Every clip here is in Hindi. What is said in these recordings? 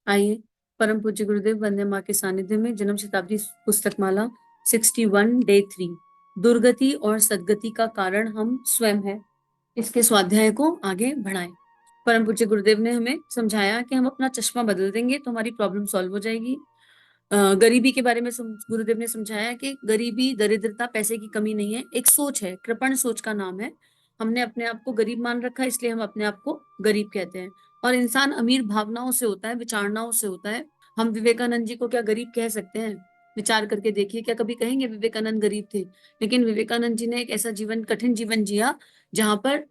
आइए परम पूज्य गुरुदेव वंदे माँ के सानिध्य में जन्म शताब्दी पुस्तक माला 61 डे 3 दुर्गति और सदगति का कारण हम स्वयं है, इसके स्वाध्याय को आगे बढ़ाएं। परम पूज्य गुरुदेव ने हमें समझाया कि हम अपना चश्मा बदल देंगे तो हमारी प्रॉब्लम सॉल्व हो जाएगी। गरीबी के बारे में गुरुदेव ने समझाया कि गरीबी दरिद्रता पैसे की कमी नहीं है, एक सोच है, कृपण सोच का नाम है। हमने अपने आप को गरीब मान रखा है, इसलिए हम अपने आप को गरीब कहते हैं। और इंसान अमीर भावनाओं से होता है, विचारणाओं से होता है। हम विवेकानंद जी को क्या गरीब कह सकते हैं? विचार करके देखिए, क्या कभी कहेंगे विवेकानंद गरीब थे? लेकिन विवेकानंद जी ने एक ऐसा जीवन, कठिन जीवन जिया जहां पर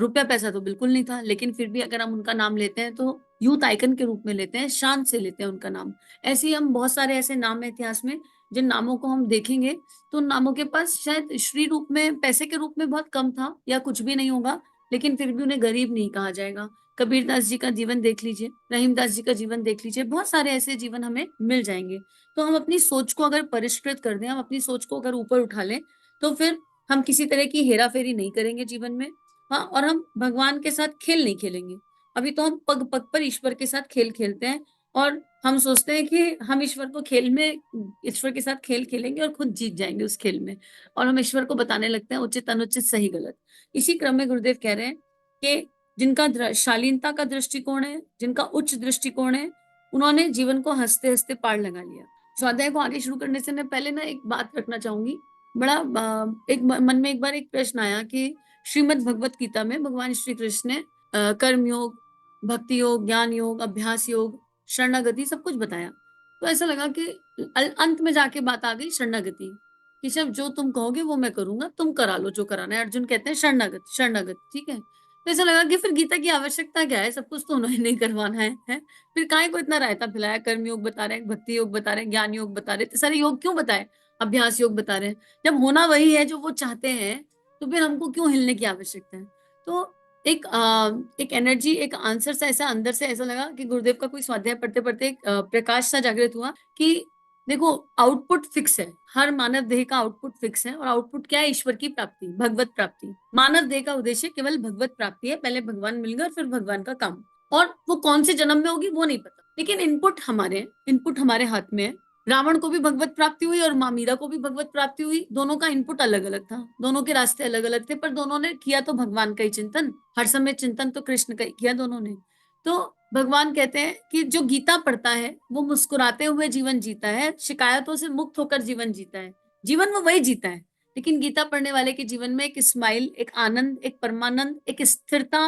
रुपया पैसा तो बिल्कुल नहीं था, लेकिन फिर भी अगर हम उनका नाम लेते हैं तो यूथ आइकन के रूप में लेते हैं, शान से लेते हैं उनका नाम। ऐसे ही हम बहुत सारे ऐसे नाम है इतिहास में, जिन नामों को हम देखेंगे तो उन नामों के पास शायद श्री रूप में, पैसे के रूप में बहुत कम था या कुछ भी नहीं होगा, लेकिन फिर भी उन्हें गरीब नहीं कहा जाएगा। कबीरदास जी का जीवन देख लीजिए, रहीमदास जी का जीवन देख लीजिए, बहुत सारे ऐसे जीवन हमें मिल जाएंगे। तो हम अपनी सोच को अगर परिष्कृत कर दें, हम अपनी सोच को अगर ऊपर उठा लें, तो फिर हम किसी तरह की हेरा फेरी नहीं करेंगे जीवन में। हाँ, और हम भगवान के साथ खेल नहीं खेलेंगे। अभी तो हम पग पग पर ईश्वर के साथ खेल खेलते हैं, और हम सोचते हैं कि हम ईश्वर के साथ खेल खेलेंगे और खुद जीत जाएंगे उस खेल में, और हम ईश्वर को बताने लगते हैं उचित अनुचित सही गलत। इसी क्रम में गुरुदेव कह रहे हैं कि जिनका शालीनता का दृष्टिकोण है, जिनका उच्च दृष्टिकोण है, उन्होंने जीवन को हंसते हंसते पार लगा लिया। स्वाध्याय को आगे शुरू करने से मैं पहले ना एक बात रखना चाहूंगी। बड़ा एक मन में एक बार एक प्रश्न आया कि श्रीमद् भगवत गीता में भगवान श्री कृष्ण ने कर्म योग, भक्ति योग, ज्ञान योग, अभ्यास योग, शरणागति सब कुछ बताया। तो ऐसा लगा कि अंत में जाके बात आ गई शरणागति कि सब जो तुम कहोगे वो मैं करूंगा, तुम करा लो जो कराना है। अर्जुन कहते हैं शरणागत शरणागत, ठीक है। तो ऐसा लगा कि फिर गीता की आवश्यकता क्या है, सब कुछ तो उन्होंने नहीं करवाना है? फिर काहे को इतना रायता फैलाया? कर्म योग बता रहे हैं, भक्ति योग बता रहे हैं, ज्ञान योग बता रहे हैं, तो सारे योग क्यों बताए? अभ्यास योग बता रहे हैं। जब होना वही है जो वो चाहते हैं, तो फिर हमको क्यों हिलने की आवश्यकता है? तो एक एनर्जी, एक आंसर सा ऐसा अंदर से ऐसा लगा कि गुरुदेव का कोई स्वाध्याय पढ़ते पढ़ते एक प्रकाश सा जागृत हुआ कि देखो, आउटपुट फिक्स है, हर मानव देह का आउटपुट फिक्स है। और आउटपुट क्या है? ईश्वर की प्राप्ति, भगवत प्राप्ति। मानव देह का उद्देश्य केवल भगवत प्राप्ति है, पहले भगवान मिल गए और फिर भगवान का काम। और वो कौन से जन्म में होगी वो नहीं पता, लेकिन इनपुट हमारे हाथ में है। रावण को भी भगवत प्राप्ति हुई और माँ मीरा को भी भगवत प्राप्ति हुई। दोनों का इनपुट अलग अलग था, दोनों के रास्ते अलग अलग थे, पर दोनों ने किया तो भगवान का ही चिंतन, हर समय चिंतन तो कृष्ण का ही किया दोनों ने। तो भगवान कहते हैं कि जो गीता पढ़ता है वो मुस्कुराते हुए जीवन जीता है, शिकायतों से मुक्त होकर जीवन जीता है। जीवन वो वही जीता है, लेकिन गीता पढ़ने वाले के जीवन में एक स्माइल, एक आनंद, एक परमानंद, एक स्थिरता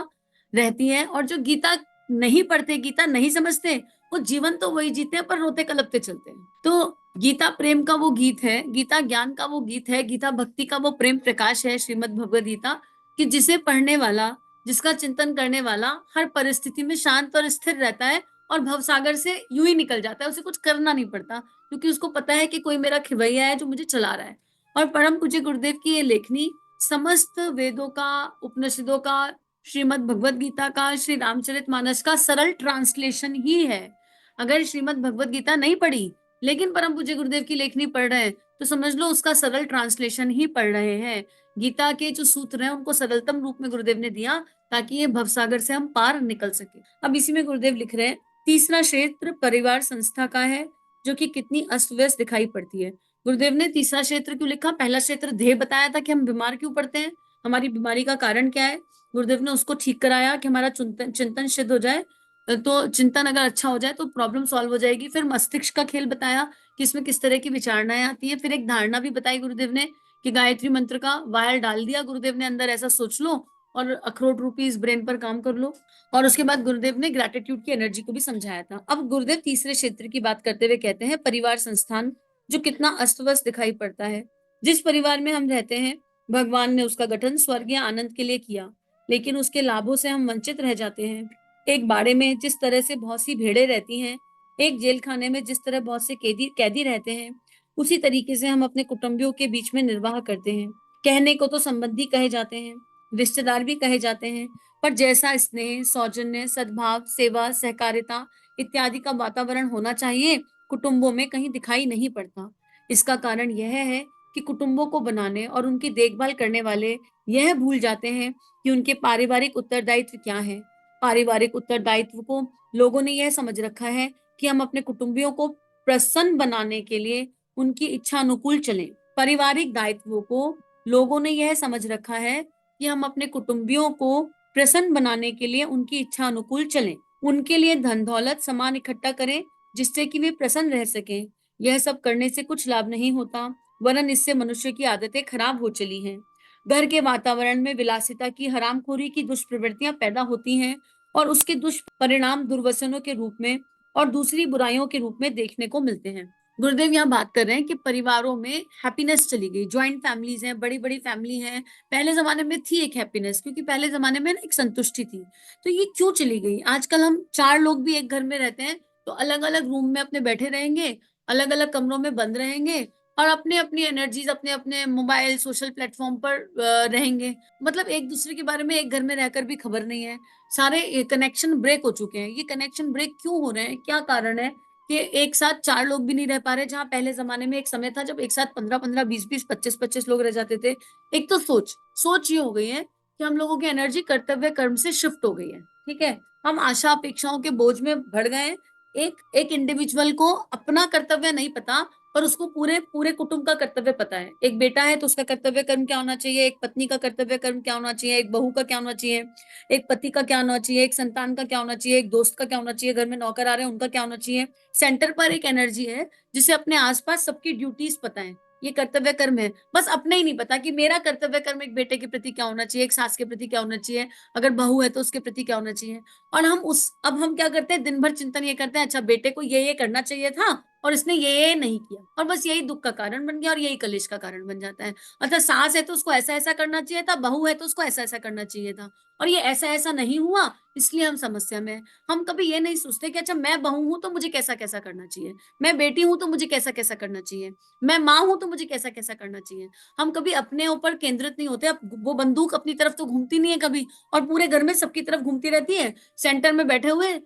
रहती है। और जो गीता नहीं पढ़ते, गीता नहीं समझते, वो जीवन तो वही जीते हैं पर रोते कलपते चलते हैं। तो गीता प्रेम का वो गीत है, गीता ज्ञान का वो गीत है, गीता भक्ति का वो प्रेम प्रकाश है, श्रीमद् भगवद गीता, कि जिसे पढ़ने वाला, जिसका चिंतन करने वाला हर परिस्थिति में शांत और स्थिर रहता है, और भवसागर से यूं ही निकल जाता है। उसे कुछ करना नहीं पड़ता, क्योंकि उसको पता है कि कोई मेरा खिवैया है जो मुझे चला रहा है। और परम पूज्य गुरुदेव की ये लेखनी समस्त वेदों का, उपनिषदों का, श्रीमद् भगवद गीता का, श्री रामचरितमानस का सरल ट्रांसलेशन ही है। अगर श्रीमद् भगवद गीता नहीं पढ़ी लेकिन परम पूज्य गुरुदेव की लेखनी पढ़ रहे हैं, तो समझ लो उसका सरल ट्रांसलेशन ही पढ़ रहे हैं। गीता के जो सूत्र हैं उनको सरलतम रूप में गुरुदेव ने दिया, ताकि ये भवसागर से हम पार निकल सके। अब इसी में गुरुदेव लिख रहे हैं, तीसरा क्षेत्र परिवार संस्था का है, जो कि कितनी अस्त व्यस्त दिखाई पड़ती है। गुरुदेव ने तीसरा क्षेत्र क्यों लिखा? पहला क्षेत्र ध्येय बताया था कि हम बीमार क्यों पड़ते हैं, हमारी बीमारी का कारण क्या है। गुरुदेव ने उसको ठीक कराया कि हमारा चिंतन सिद्ध हो जाए, तो चिंतन अगर अच्छा हो जाए तो प्रॉब्लम सॉल्व हो जाएगी। फिर मस्तिष्क का खेल बताया कि इसमें किस तरह की विचारणाएं आती है। फिर एक धारणा भी बताई गुरुदेव ने कि गायत्री मंत्र का वायर डाल दिया गुरुदेव ने अंदर, ऐसा सोच लो और अखरोट रूपी इस ब्रेन पर काम कर लो। और उसके बाद गुरुदेव ने ग्रेटिट्यूड की एनर्जी को भी समझाया था। अब गुरुदेव तीसरे क्षेत्र की बात करते हुए कहते हैं परिवार संस्थान, जो कितना अस्त व्यस्त दिखाई पड़ता है। जिस परिवार में हम रहते हैं, भगवान ने उसका गठन स्वर्गीय आनंद के लिए किया, लेकिन उसके लाभों से हम वंचित रह जाते हैं। एक बाड़े में जिस तरह से बहुत सी भेड़ें रहती हैं, एक जेल खाने में जिस तरह बहुत से कैदी कैदी रहते हैं, उसी तरीके से हम अपने कुटुंबियों के बीच में निर्वाह करते हैं। कहने को तो संबंधी कहे जाते हैं, रिश्तेदार भी कहे जाते हैं, पर जैसा स्नेह, सौजन्य, सद्भाव, सेवा, सहकारिता इत्यादि का वातावरण होना चाहिए, कुटुंबों में कहीं दिखाई नहीं पड़ता। इसका कारण यह है कि कुटुंबों को बनाने और उनकी देखभाल करने वाले यह भूल जाते हैं कि उनके पारिवारिक उत्तरदायित्व क्या है। पारिवारिक उत्तरदायित्व को लोगों ने यह समझ रखा है कि हम अपने कुटुंबियों को प्रसन्न बनाने के लिए उनकी इच्छा अनुकूल चलें। पारिवारिक दायित्वों को लोगों ने यह समझ रखा है कि हम अपने कुटुंबियों को प्रसन्न बनाने के लिए उनकी इच्छा अनुकूल चलें, उनके लिए धन दौलत सामान इकट्ठा करें जिससे कि वे प्रसन्न रह सकें। यह सब करने से कुछ लाभ नहीं होता, वरन इससे मनुष्य की आदतें खराब हो चली हैं। घर के वातावरण में विलासिता की, हरामखोरी की दुष्प्रवृत्तियां पैदा होती हैं और उसके दुष्परिणाम दुर्व्यसनों के रूप में और दूसरी बुराइयों के रूप में देखने को मिलते हैं। गुरुदेव यहाँ बात कर रहे हैं कि परिवारों में हैप्पीनेस चली गई, ज्वाइंट फैमिलीज हैं, बड़ी बड़ी फैमिली हैं। पहले जमाने में थी एक हैप्पीनेस, क्योंकि पहले जमाने में एक संतुष्टि थी। तो ये क्यों चली गई? आजकल हम 4 लोग भी एक घर में रहते हैं तो अलग अलग रूम में अपने बैठे रहेंगे, अलग अलग कमरों में बंद रहेंगे और अपने अपनी एनर्जीज अपने अपने मोबाइल सोशल प्लेटफॉर्म पर रहेंगे। मतलब एक दूसरे के बारे में एक घर में रहकर भी खबर नहीं है। सारे कनेक्शन ब्रेक हो चुके हैं। ये कनेक्शन ब्रेक क्यों हो रहे हैं, क्या कारण है कि एक साथ 4 लोग भी नहीं रह पा रहे, जहां पहले जमाने में एक समय था जब एक साथ 15-15, 20-20, 25-25 लोग रह जाते थे। एक तो सोच सोच ये हो गई है कि हम लोगों की एनर्जी कर्तव्य कर्म से शिफ्ट हो गई है। ठीक है, हम आशा अपेक्षाओं के बोझ में बढ़ गए। एक एक इंडिविजुअल को अपना कर्तव्य नहीं पता, पर उसको पूरे पूरे कुटुंब का कर्तव्य पता है। एक बेटा है तो उसका कर्तव्य कर्म क्या होना चाहिए, एक पत्नी का कर्तव्य कर्म क्या होना चाहिए, एक बहू का क्या होना चाहिए, एक पति का क्या होना चाहिए, एक संतान का क्या होना चाहिए, एक दोस्त का क्या होना चाहिए, घर में नौकर आ रहे हैं उनका क्या होना चाहिए। सेंटर पर एक एनर्जी है जिसे अपने आसपास सबकी ड्यूटीज पता है। ये कर्तव्य कर्म है, बस अपने ही नहीं पता कि मेरा कर्तव्य कर्म एक बेटे के प्रति क्या होना चाहिए, एक सास के प्रति क्या होना चाहिए, अगर बहू है तो उसके प्रति क्या होना चाहिए। और अब हम क्या करते हैं, दिन भर चिंतन ये करते हैं, अच्छा बेटे को ये करना चाहिए था और इसने ये नहीं किया, और बस यही दुख का कारण बन गया और यही कलेश का कारण बन जाता है। अच्छा सास है तो उसको ऐसा ऐसा करना चाहिए था, बहू है तो उसको ऐसा ऐसा करना चाहिए था, और ये ऐसा ऐसा नहीं हुआ, इसलिए हम समस्या में हैं। हम कभी ये नहीं सोचते कि अच्छा मैं बहू हूं तो मुझे कैसा कैसा करना चाहिए, मैं बेटी हूं तो मुझे कैसा कैसा करना चाहिए, मैं माँ हूं तो मुझे कैसा कैसा करना चाहिए। हम कभी अपने ऊपर केंद्रित नहीं होते। अब वो बंदूक अपनी तरफ तो घूमती नहीं है कभी, और पूरे घर में सबकी तरफ घूमती रहती है। सेंटर में बैठे हुए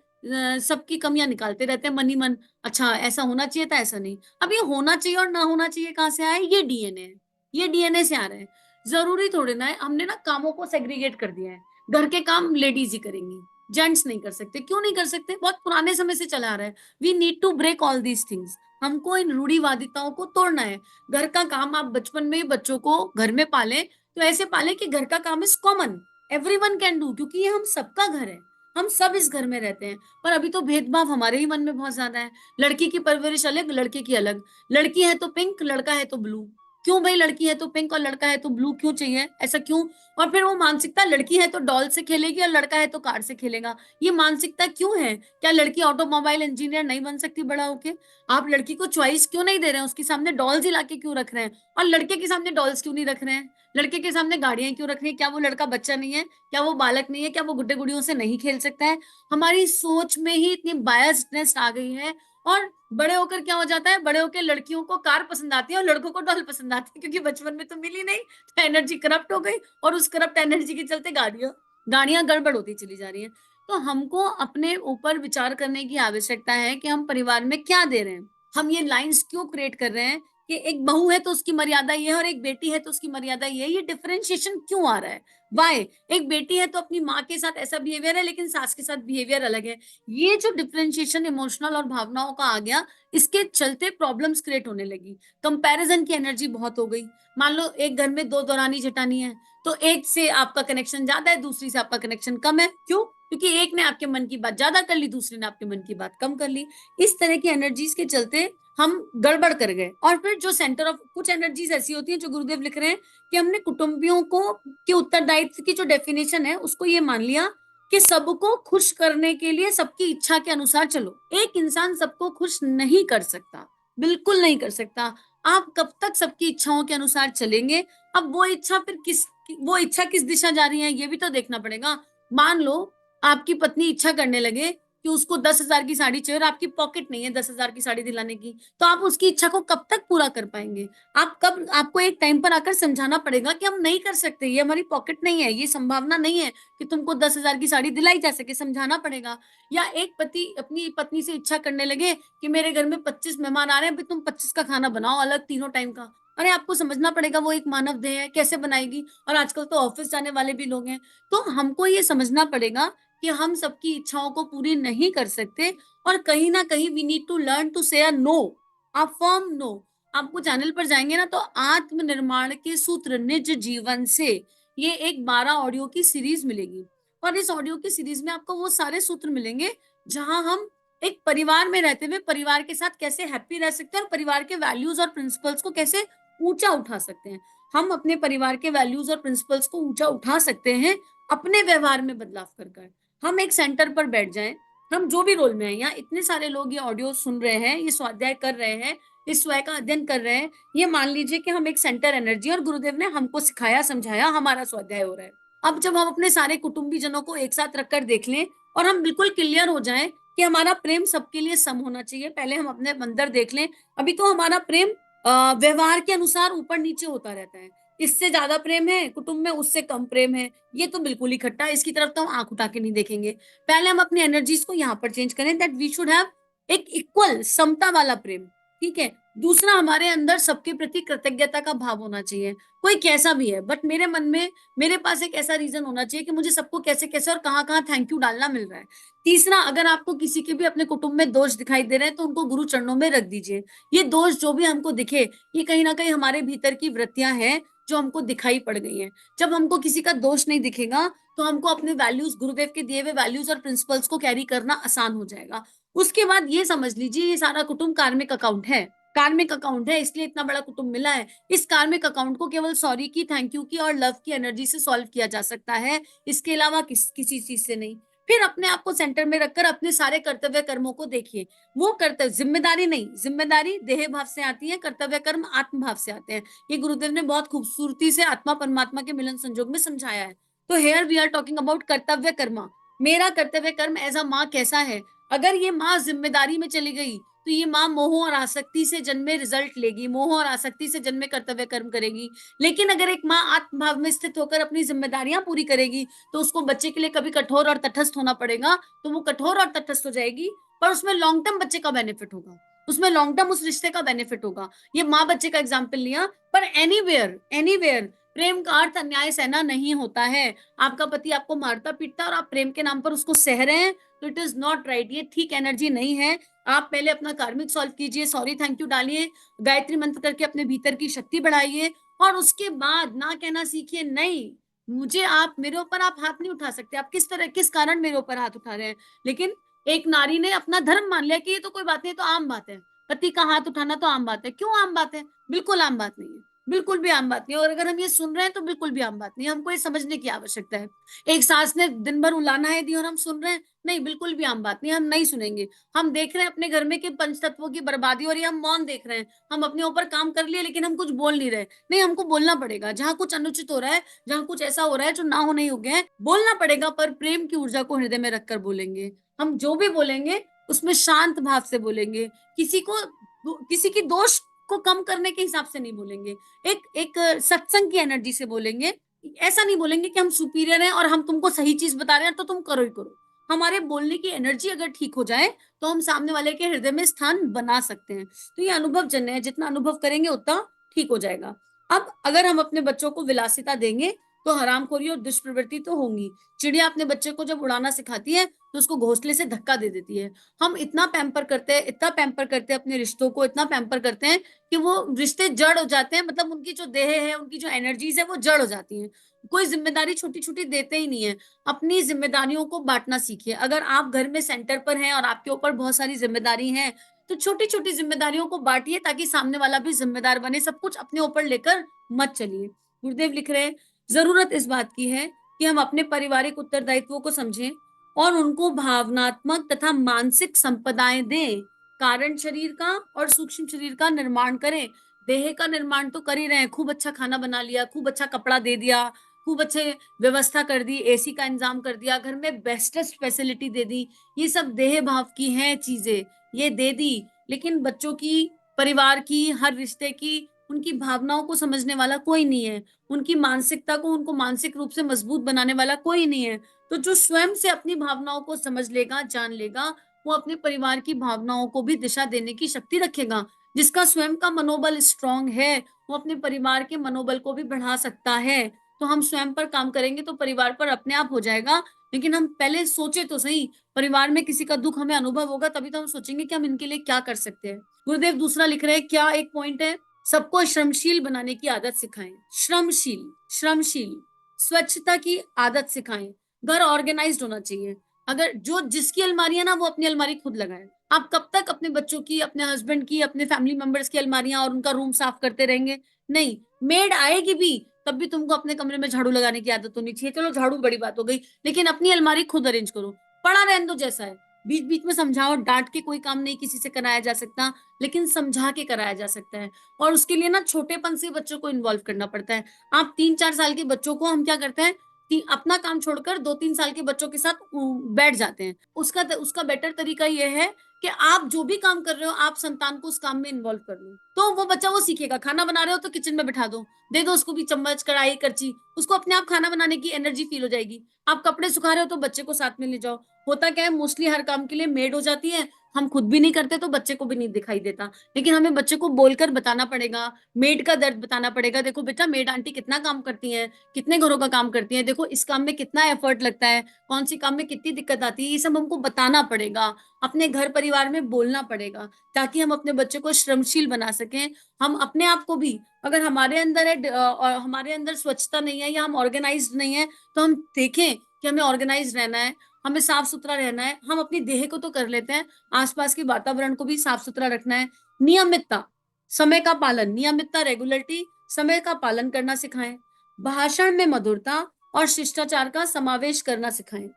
सबकी कमियां निकालते रहते हैं मन ही मन। अच्छा ऐसा होना चाहिए था, ऐसा नहीं। अब ये होना चाहिए और ना होना चाहिए कहाँ से आया? ये डीएनए है, ये डीएनए से आ रहा है। जरूरी थोड़ी ना है, हमने ना कामों को सेग्रीगेट कर दिया है। घर के काम लेडीज ही करेंगी, जेंट्स नहीं कर सकते। क्यों नहीं कर सकते? बहुत पुराने समय से चला आ रहा है। We need to break all these things. हमको इन रूढ़िवादिताओं को तोड़ना है। घर का काम आप बचपन में ही बच्चों को घर में पालें तो ऐसे पालें कि घर का काम is common, everyone can do, क्योंकि ये हम सबका घर है, हम सब इस घर में रहते हैं। पर अभी तो भेदभाव हमारे ही मन में बहुत ज्यादा है। लड़की की परवरिश अलग, लड़के की अलग। लड़की है तो पिंक, लड़का है तो ब्लू। क्यों भाई? लड़की है तो पिंक और लड़का है तो ब्लू क्यों चाहिए? ऐसा क्यों? और फिर वो मानसिकता, लड़की है तो डॉल से खेलेगी और लड़का है तो कार से खेलेगा। ये मानसिकता क्यों है? क्या लड़की ऑटोमोबाइल इंजीनियर नहीं बन सकती बड़ा होके? आप लड़की को चॉइस क्यों नहीं दे रहे हैं? उसके सामने डॉल्स ही लाके क्यों रख रहे हैं? और लड़के के सामने डॉल्स क्यों नहीं रख रहे हैं? लड़के के सामने गाड़ियां क्यों रख रही है? क्या वो लड़का बच्चा नहीं है? क्या वो बालक नहीं है? क्या वो गुड्डे गुड़ियों से नहीं खेल सकता है? हमारी सोच में ही इतनी बायस्डनेस आ गई है। और बड़े होकर क्या हो जाता है? बड़े होकर लड़कियों को कार पसंद आती है और लड़कों को डॉल पसंद आती है, क्योंकि बचपन में तो मिली नहीं, तो एनर्जी करप्ट हो गई, और उस करप्ट एनर्जी के चलते गाड़ियां गाड़ियां गड़बड़ होती चली जा रही है। तो हमको अपने ऊपर विचार करने की आवश्यकता है कि हम परिवार में क्या दे रहे हैं। हम ये लाइंस क्यों क्रिएट कर रहे हैं कि एक बहू है तो उसकी मर्यादा ये है और एक बेटी है तो उसकी मर्यादा ये है? ये डिफरेंशिएशन क्यों आ रहा है? वाई? एक बेटी है तो अपनी माँ के साथ ऐसा बिहेवियर है, लेकिन सास के साथ बिहेवियर अलग है। ये जो डिफरेंशिएशन इमोशनल और भावनाओं का आ गया, इसके चलते प्रॉब्लम्स क्रिएट होने लगी। कंपैरिजन की एनर्जी बहुत हो गई। मान लो एक घर में 2 दौरानी जेठानी है, तो एक से आपका कनेक्शन ज्यादा है, दूसरी से आपका कनेक्शन कम है। क्यों? क्योंकि एक ने आपके मन की बात ज्यादा कर ली, दूसरे ने आपके मन की बात कम कर ली। इस तरह की एनर्जीज के चलते हम गड़बड़ कर गए। और फिर जो सेंटर ऑफ कुछ एनर्जीज ऐसी होती है, जो गुरुदेव लिख रहे हैं कि हमने कुटुंबियों को के उत्तरदायित्व की जो डेफिनेशन है उसको ये मान लिया कि सबको खुश करने के लिए सबकी इच्छा के अनुसार चलो। एक इंसान सबको खुश नहीं कर सकता, बिल्कुल नहीं कर सकता। आप कब तक सबकी इच्छाओं के अनुसार चलेंगे? अब वो इच्छा किस दिशा जा रही है ये भी तो देखना पड़ेगा। मान लो आपकी पत्नी इच्छा करने लगे कि उसको 10,000 की साड़ी चाहिए और आपकी पॉकेट नहीं है 10,000 की साड़ी दिलाने की, तो आप उसकी इच्छा को कब तक पूरा कर पाएंगे? आपको एक टाइम पर आकर समझाना पड़ेगा कि हम नहीं कर सकते, ये हमारी पॉकेट नहीं है, ये संभावना नहीं है कि तुमको 10,000 की साड़ी दिलाई जा सके, समझाना पड़ेगा। या एक पति अपनी पत्नी से इच्छा करने लगे कि मेरे घर में 25 मेहमान आ रहे हैं, तुम 25 का खाना बनाओ अलग तीनों टाइम का। अरे आपको समझना पड़ेगा वो एक मानव देह है, कैसे बनाएगी? और आजकल तो ऑफिस जाने वाले भी लोग हैं। तो हमको ये समझना पड़ेगा कि हम सबकी इच्छाओं को पूरी नहीं कर सकते और कहीं ना कहीं we need to learn to say a no, a firm no. आपको चैनल पर जाएंगे ना तो आत्मनिर्माण के सूत्र निज जीवन से, ये एक 12 ऑडियो की सीरीज मिलेगी और इस ऑडियो की सीरीज में आपको वो सारे सूत्र मिलेंगे जहां हम एक परिवार में रहते हुए परिवार के साथ कैसे हैप्पी रह सकते हैं और परिवार के वैल्यूज और प्रिंसिपल्स को कैसे ऊंचा उठा सकते हैं। हम अपने परिवार के वैल्यूज और प्रिंसिपल्स को ऊंचा उठा सकते हैं अपने व्यवहार में बदलाव कर कर। हम एक सेंटर पर बैठ जाएं, हम जो भी रोल में हैं, यहाँ इतने सारे लोग ये ऑडियो सुन रहे हैं, ये स्वाध्याय कर रहे हैं, इस स्वय का अध्ययन कर रहे हैं। ये मान लीजिए कि हम एक सेंटर एनर्जी और गुरुदेव ने हमको सिखाया समझाया, हमारा स्वाध्याय हो रहा है। अब जब हम अपने सारे कुटुंबी जनों को एक साथ रखकर देख लें और हम बिल्कुल क्लियर हो जाएं कि हमारा प्रेम सबके लिए सम होना चाहिए, पहले हम अपने अंदर देख लें। अभी तो हमारा प्रेम व्यवहार के अनुसार ऊपर नीचे होता रहता है, इससे ज्यादा प्रेम है कुटुंब में, उससे कम प्रेम है, ये तो बिल्कुल ही खट्टा है, इसकी तरफ तो हम आंख उठा के नहीं देखेंगे। पहले हम अपनी एनर्जीज को यहाँ पर चेंज करें दैट वी शुड हैव एक इक्वल समता वाला प्रेम। ठीक है। दूसरा, हमारे अंदर सबके प्रति कृतज्ञता का भाव होना चाहिए, कोई कैसा भी है बट मेरे मन में मेरे पास एक ऐसा रीजन होना चाहिए कि मुझे सबको कैसे कैसे और कहाँ कहाँ थैंक यू डालना मिल रहा है। तीसरा, अगर आपको किसी के भी अपने कुटुंब में दोष दिखाई दे रहे हैं तो उनको गुरु चरणों में रख दीजिए। ये दोष जो भी हमको दिखे, ये कहीं ना कहीं हमारे भीतर की वृत्तियां हैं जो हमको दिखाई पड़ गई हैं। जब हमको किसी का दोष नहीं दिखेगा तो हमको अपने वैल्यूज, गुरुदेव के दिए हुए वैल्यूज और प्रिंसिपल्स को कैरी करना आसान हो जाएगा। उसके बाद ये समझ लीजिए, ये सारा कुटुंब कार्मिक अकाउंट है, कार्मिक अकाउंट है, इसलिए इतना बड़ा कुटुंब मिला है। इस कार्मिक अकाउंट को केवल सॉरी की, थैंक यू की और लव की एनर्जी से सॉल्व किया जा सकता है, इसके अलावा किसी चीज से नहीं। फिर अपने आप को सेंटर में रखकर अपने सारे कर्तव्य कर्मों को देखिए। वो कर्तव्य, जिम्मेदारी नहीं, जिम्मेदारी देह भाव से आती है, कर्तव्य कर्म आत्म भाव से आते हैं। ये गुरुदेव ने बहुत खूबसूरती से आत्मा परमात्मा के मिलन संजोग में समझाया है। तो here we are talking about kartavya karma. मेरा कर्तव्य कर्म एज अ माँ कैसा है? अगर ये माँ जिम्मेदारी में चली गई तो ये माँ मोह और आसक्ति से जन्मे रिजल्ट लेगी, मोह और आसक्ति से जन्मे कर्तव्य कर्म करेगी। लेकिन अगर एक माँ आत्मभाव में स्थित होकर अपनी जिम्मेदारियां पूरी करेगी तो उसको बच्चे के लिए कभी कठोर और तटस्थ होना पड़ेगा, तो वो कठोर और तटस्थ हो जाएगी, पर उसमें लॉन्ग टर्म बच्चे का बेनिफिट होगा, उसमें लॉन्ग टर्म उस रिश्ते का बेनिफिट होगा। ये माँ बच्चे का एग्जाम्पल लिया, पर एनीवेयर एनीवेयर प्रेम का अर्थ अन्याय सहना नहीं होता है। आपका पति आपको मारता पीटता और आप प्रेम के नाम पर उसको सह रहे हैं तो इट इज नॉट राइट, ये ठीक एनर्जी नहीं है। आप पहले अपना कार्मिक सॉल्व कीजिए, सॉरी थैंक यू डालिए, गायत्री मंत्र करके अपने भीतर की शक्ति बढ़ाइए और उसके बाद ना कहना सीखिए नहीं, मुझे आप, मेरे ऊपर आप हाथ नहीं उठा सकते, आप किस तरह किस कारण मेरे ऊपर हाथ उठा रहे हैं। लेकिन एक नारी ने अपना धर्म मान लिया कि ये तो कोई बात नहीं, तो आम बात है, पति का हाथ उठाना तो आम बात है। क्यों आम बात है? बिल्कुल आम बात नहीं है, बिल्कुल भी आम बात नहीं। और अगर हम ये सुन रहे हैं तो बिल्कुल भी आम बात नहीं, हमको ये समझने की आवश्यकता है। एक सास ने दिन भर उलाना है दी और हम सुन रहे हैं, नहीं बिल्कुल भी आम बात नहीं, हम नहीं सुनेंगे। हम देख रहे हैं अपने घर में कि पंच तत्वों की बर्बादी और ये हम मौन देख रहे हैं, हम अपने ऊपर काम कर लिए लेकिन हम कुछ बोल नहीं रहे। नहीं, हमको बोलना पड़ेगा, जहां कुछ अनुचित हो रहा है, जहां कुछ ऐसा हो रहा है जो ना होने योग्य है, बोलना पड़ेगा, पर प्रेम की ऊर्जा को हृदय में रखकर बोलेंगे। हम जो भी बोलेंगे उसमें शांत भाव से बोलेंगे, किसी को, किसी की दोष को कम करने के हिसाब से नहीं बोलेंगे, एक एक सत्संग की एनर्जी से बोलेंगे। ऐसा नहीं बोलेंगे कि हम सुपीरियर हैं और हम तुमको सही चीज बता रहे हैं तो तुम करो ही करो। हमारे बोलने की एनर्जी अगर ठीक हो जाए तो हम सामने वाले के हृदय में स्थान बना सकते हैं। तो ये अनुभव जन्य है, जितना अनुभव करेंगे उतना ठीक हो जाएगा। अब अगर हम अपने बच्चों को विलासिता देंगे तो हरामखोरी और दुष्प्रवृत्ति तो होंगी। चिड़िया अपने बच्चे को जब उड़ाना सिखाती है तो उसको घोंसले से धक्का दे देती है। हम इतना पैम्पर करते हैं, इतना पैम्पर करते हैं अपने रिश्तों को, इतना पैम्पर करते हैं कि वो रिश्ते जड़ हो जाते हैं, मतलब उनकी जो देह है, उनकी जो एनर्जीज है वो जड़ हो जाती हैं। कोई जिम्मेदारी छोटी छोटी देते ही नहीं है। अपनी जिम्मेदारियों को बांटना सीखिए। अगर आप घर में सेंटर पर हैं और आपके ऊपर बहुत सारी जिम्मेदारी है तो छोटी छोटी जिम्मेदारियों को बांटिए ताकि सामने वाला भी जिम्मेदार बने। सब कुछ अपने ऊपर लेकर मत चलिए। गुरुदेव लिख रहे हैं, जरूरत इस बात की है कि हम अपने पारिवारिक उत्तरदायित्वों को समझें और उनको भावनात्मक तथा मानसिक संपदाएं दें। कारण शरीर का और सूक्ष्म शरीर का निर्माण करें। देह का निर्माण तो कर ही रहे हैं, खूब अच्छा खाना बना लिया, खूब अच्छा कपड़ा दे दिया, खूब अच्छे व्यवस्था कर दी, एसी का इंतजाम कर दिया, घर में बेस्टेस्ट फैसिलिटी दे दी, ये सब देह भाव की हैं चीजें, ये दे दी। लेकिन बच्चों की, परिवार की, हर रिश्ते की, उनकी भावनाओं को समझने वाला कोई नहीं है, उनकी मानसिकता को, उनको मानसिक रूप से मजबूत बनाने वाला कोई नहीं है। तो जो स्वयं से अपनी भावनाओं को समझ लेगा, जान लेगा, वो अपने परिवार की भावनाओं को भी दिशा देने की शक्ति रखेगा। जिसका स्वयं का मनोबल स्ट्रांग है वो अपने परिवार के मनोबल को भी बढ़ा सकता है। तो हम स्वयं पर काम करेंगे तो परिवार पर अपने आप हो जाएगा। लेकिन हम पहले सोचे तो सही, परिवार में किसी का दुख हमें अनुभव होगा तभी तो हम सोचेंगे कि हम इनके लिए क्या कर सकते हैं। गुरुदेव दूसरा लिख रहे हैं, क्या एक पॉइंट है, सबको श्रमशील बनाने की आदत सिखाएं। श्रमशील, श्रमशील, स्वच्छता की आदत सिखाएं। घर ऑर्गेनाइज्ड होना चाहिए। अगर जो जिसकी अलमारी है ना, वो अपनी अलमारी खुद लगाए। आप कब तक अपने बच्चों की, अपने हस्बैंड की, अपने फैमिली मेंबर्स की अलमारियां और उनका रूम साफ करते रहेंगे? नहीं, मेड आएगी भी तब भी तुमको अपने कमरे में झाड़ू लगाने की आदत होनी चाहिए। चलो झाड़ू बड़ी बात हो गई, लेकिन अपनी अलमारी खुद अरेंज करो। पड़ा रहने दो जैसा है, बीच बीच में समझाओ। डांट के कोई काम नहीं किसी से कराया जा सकता, लेकिन समझा के कराया जा सकता है। और उसके लिए ना छोटेपन से बच्चों को इन्वॉल्व करना पड़ता है। आप 3-4 साल के बच्चों को हम क्या करते हैं कि अपना काम छोड़कर 2-3 साल के बच्चों के साथ बैठ जाते हैं। उसका उसका बेटर तरीका यह है कि आप जो भी काम कर रहे हो, आप संतान को उस काम में इन्वॉल्व कर लो, तो वो बच्चा वो सीखेगा। खाना बना रहे हो तो किचन में बिठा दो, दे दो उसको भी चम्मच, कढ़ाई, करछी, उसको अपने आप खाना बनाने की एनर्जी फील हो जाएगी। आप कपड़े सुखा रहे हो तो बच्चे को साथ में ले जाओ। होता क्या है, मोस्टली हर काम के लिए मेड हो जाती है, हम खुद भी नहीं करते तो बच्चे को भी नहीं दिखाई देता। लेकिन हमें बच्चे को बोलकर बताना पड़ेगा, मेड का दर्द बताना पड़ेगा। देखो बेटा, मेड आंटी कितना काम करती है, कितने घरों का काम करती है, देखो इस काम में कितना एफर्ट लगता है, कौन सी काम में कितनी दिक्कत आती है, ये सब हमको बताना पड़ेगा, अपने घर परिवार में बोलना पड़ेगा, ताकि हम अपने बच्चे को श्रमशील बना सकें। हम अपने आप को भी, अगर हमारे अंदर है और हमारे अंदर स्वच्छता नहीं है या हम ऑर्गेनाइज नहीं है, तो हम देखें कि हमें ऑर्गेनाइज रहना है, हमें साफ सुथरा रहना है। हम अपनी देह को तो कर लेते हैं, आसपास के वातावरण को भी साफ सुथरा रखना है। नियमितता, समय का पालन, नियमितता, रेगुलरिटी, समय का पालन करना सिखाएं। भाषण में मधुरता और शिष्टाचार का समावेश करना सिखाएं।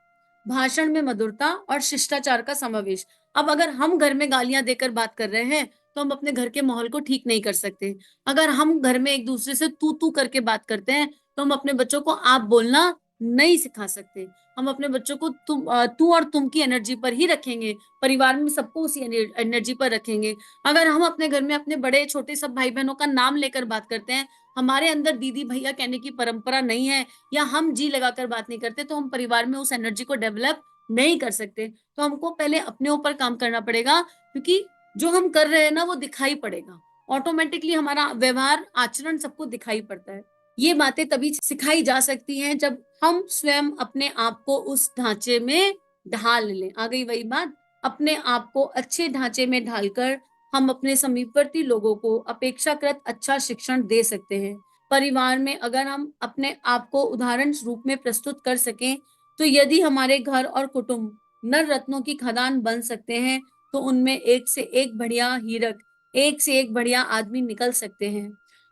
भाषण में मधुरता और शिष्टाचार का समावेश। अब अगर हम घर में गालियां देकर बात कर रहे हैं तो हम अपने घर के माहौल को ठीक नहीं कर सकते। अगर हम घर में एक दूसरे से तू तू करके बात करते हैं तो हम अपने बच्चों को आप बोलना नहीं सिखा सकते। हम अपने बच्चों को तू और तुम की एनर्जी पर ही रखेंगे, परिवार में सबको उसी एनर्जी पर रखेंगे। अगर हम अपने घर में अपने बड़े छोटे सब भाई बहनों का नाम लेकर बात करते हैं, हमारे अंदर दीदी भैया कहने की परंपरा नहीं है, या हम जी लगाकर बात नहीं करते, तो हम परिवार में उस एनर्जी को डेवलप नहीं कर सकते। तो हमको पहले अपने ऊपर काम करना पड़ेगा, क्योंकि जो हम कर रहे हैं ना वो दिखाई पड़ेगा। ऑटोमेटिकली हमारा व्यवहार, आचरण सबको दिखाई पड़ता है। ये बातें तभी सिखाई जा सकती हैं जब हम स्वयं अपने आप को उस ढांचे में ढाल लें। आ गई वही बात, अपने आप को अच्छे ढांचे में ढालकर हम अपने समीपवर्ती लोगों को अपेक्षाकृत अच्छा शिक्षण दे सकते हैं। परिवार में अगर हम अपने आप को उदाहरण रूप में प्रस्तुत कर सकें, तो यदि हमारे घर और कुटुंब नर रत्नों की खदान बन सकते हैं, तो उनमें एक से एक बढ़िया हीरक, एक से एक बढ़िया आदमी निकल सकते हैं।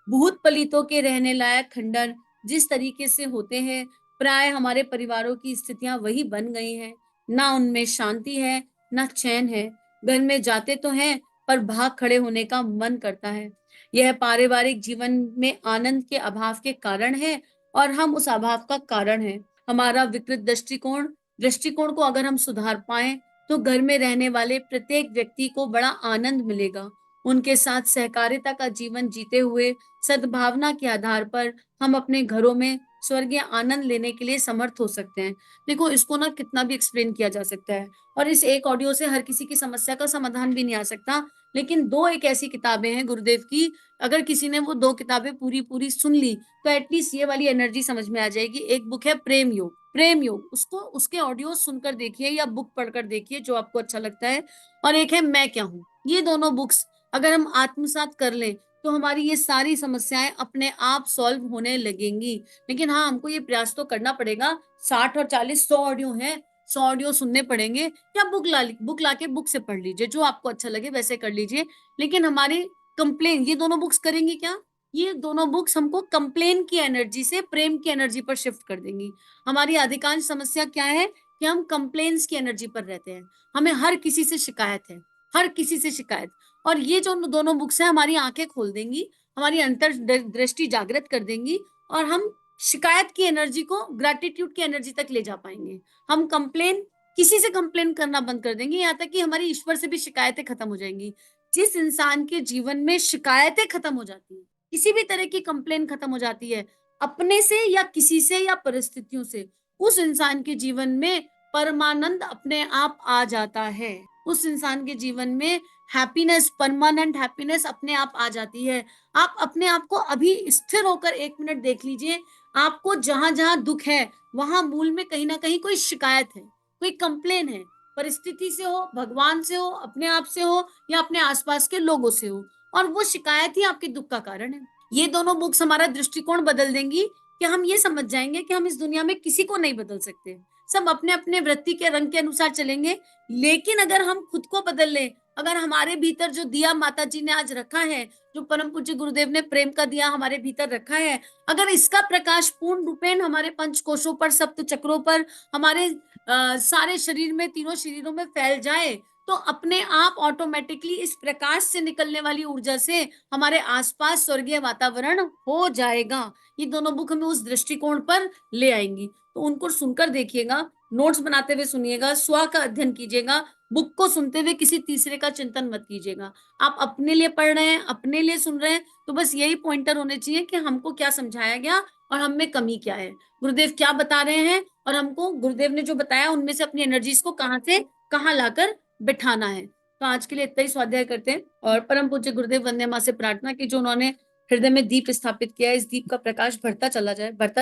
भूत पलितों के रहने लायक खंडर जिस तरीके से होते हैं, प्राय हमारे परिवारों की स्थितियां वही बन गई हैं। ना उनमें शांति है, ना चैन है। घर में जाते तो हैं, पर भाग खड़े होने का मन करता है। यह पारिवारिक जीवन में आनंद के अभाव के कारण है, और हम उस अभाव का कारण है। हमारा विकृत दृष्टिकोण दृष्टिकोण को अगर हम सुधार पाए, तो घर में रहने वाले प्रत्येक व्यक्ति को बड़ा आनंद मिलेगा। उनके साथ सहकारिता का जीवन जीते हुए सद्भावना के आधार पर हम अपने घरों में स्वर्गीय आनंद लेने के लिए समर्थ हो सकते हैं। देखो, इसको ना कितना भी एक्सप्लेन किया जा सकता है, और इस एक ऑडियो से हर किसी की समस्या का समाधान भी नहीं आ सकता। लेकिन दो एक ऐसी किताबें हैं गुरुदेव की, अगर किसी ने वो दो किताबें पूरी पूरी सुन ली, तो एटलीस्ट ये वाली एनर्जी समझ में आ जाएगी। एक बुक है प्रेम योग, प्रेम योग, उसको उसके ऑडियो सुनकर देखिए या बुक पढ़कर देखिए, जो आपको अच्छा लगता है। और एक है मैं क्या हूँ। ये दोनों बुक्स अगर हम आत्मसात कर लें, तो हमारी ये सारी समस्याएं अपने आप सॉल्व होने लगेंगी। लेकिन हाँ, हमको ये प्रयास तो करना पड़ेगा। 60 और 40, 100 ऑडियो हैं, 100 ऑडियो सुनने पड़ेंगे, या बुक लाके बुक से पढ़ लीजिए, जो आपको अच्छा लगे वैसे कर लीजिए। लेकिन हमारी कंप्लेन ये दोनों बुक्स करेंगी क्या? ये दोनों बुक्स हमको कंप्लेन की एनर्जी से प्रेम की एनर्जी पर शिफ्ट कर देंगी। हमारी अधिकांश समस्या क्या है कि हम कंप्लेन्स की एनर्जी पर रहते हैं। हमें हर किसी से शिकायत है, हर किसी से शिकायत। और ये जो दोनों बुक्स हैं, हमारी आंखें खोल देंगी, हमारी अंतर दृष्टि जागृत कर देंगी, और हम शिकायत की एनर्जी को ग्रैटिट्यूड की एनर्जी तक ले जा पाएंगे। हम कंप्लेन किसी से कंप्लेन करना बंद कर देंगे, यहाँ तक कि हमारी ईश्वर से भी शिकायतें खत्म हो जाएंगी। जिस इंसान के जीवन में शिकायतें खत्म हो जाती है, किसी भी तरह की कंप्लेन खत्म हो जाती है, अपने से या किसी से या परिस्थितियों से, उस इंसान के जीवन में परमानंद अपने आप आ जाता है। उस इंसान के जीवन में हैप्पीनेस, परमानेंट हैप्पीनेस अपने आप आ जाती है। आप अपने आप को अभी स्थिर होकर 1 मिनट देख लीजिए। आपको जहां जहां दुख है वहां मूल में कहीं ना कहीं कोई शिकायत है, कोई कंप्लेन है, परिस्थिति से हो, भगवान से हो, अपने आप से हो, या अपने आसपास के लोगों से हो, और वो शिकायत ही आपके दुख का कारण है। ये दोनों बुक्स हमारा दृष्टिकोण बदल देंगी कि हम ये समझ जाएंगे कि हम इस दुनिया में किसी को नहीं बदल सकते, सब अपने अपने वृत्ति के रंग के अनुसार चलेंगे। लेकिन अगर हम खुद को बदल लें, अगर हमारे भीतर जो दिया माता जी ने आज रखा है, जो परम पूज्य गुरुदेव ने प्रेम का दिया हमारे भीतर रखा है, अगर इसका प्रकाश पूर्ण रूपेण हमारे पंच कोशों पर, सप्त चक्रों पर, हमारे सारे शरीर में, तीनों शरीरों में फैल जाए, तो अपने आप ऑटोमेटिकली इस प्रकाश से निकलने वाली ऊर्जा से हमारे आसपास स्वर्गीय वातावरण हो जाएगा। ये दोनों बुक हमें उस दृष्टिकोण पर ले आएंगी, तो उनको सुनकर देखिएगा, नोट्स बनाते हुए सुनिएगा, स्व का अध्ययन कीजिएगा, बुक को सुनते हुए किसी तीसरे का चिंतन मत कीजिएगा। आप अपने लिए पढ़ रहे हैं, अपने लिए सुन रहे हैं, तो बस यही पॉइंटर होने चाहिए कि हमको क्या समझाया गया और हम में कमी क्या है, गुरुदेव क्या बता रहे हैं, और हमको गुरुदेव ने जो बताया उनमें से अपनी एनर्जीज को कहाँ से कहाँ लाकर बिठाना है। तो आज के लिए इतना ही स्वाध्याय करते हैं, और परम पूज्य गुरुदेव वंदे मां से प्रार्थना की जो उन्होंने हृदय में दीप स्थापित किया है, इस दीप का प्रकाश बढ़ता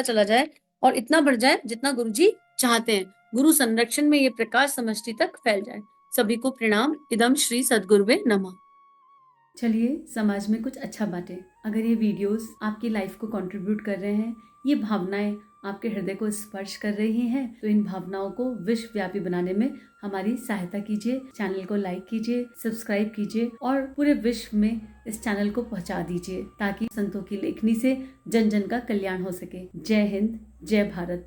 चला जाए और इतना बढ़ जाए जितना गुरु जी चाहते हैं। गुरु संरक्षण में ये प्रकाश समष्टि तक फैल जाए। सभी को प्रणाम। इदम श्री सद्गुरुवे नमः। चलिए समाज में कुछ अच्छा बांटे। अगर ये वीडियोस आपकी लाइफ को कंट्रीब्यूट कर रहे हैं, ये भावनाएं आपके हृदय को स्पर्श कर रही हैं, तो इन भावनाओं को विश्वव्यापी बनाने में हमारी सहायता कीजिए। चैनल को लाइक कीजिए, सब्सक्राइब कीजिए और पूरे विश्व में इस चैनल को पहुंचा दीजिए, ताकि संतों की लेखनी से जन जन का कल्याण हो सके। जय हिंद, जय भारत।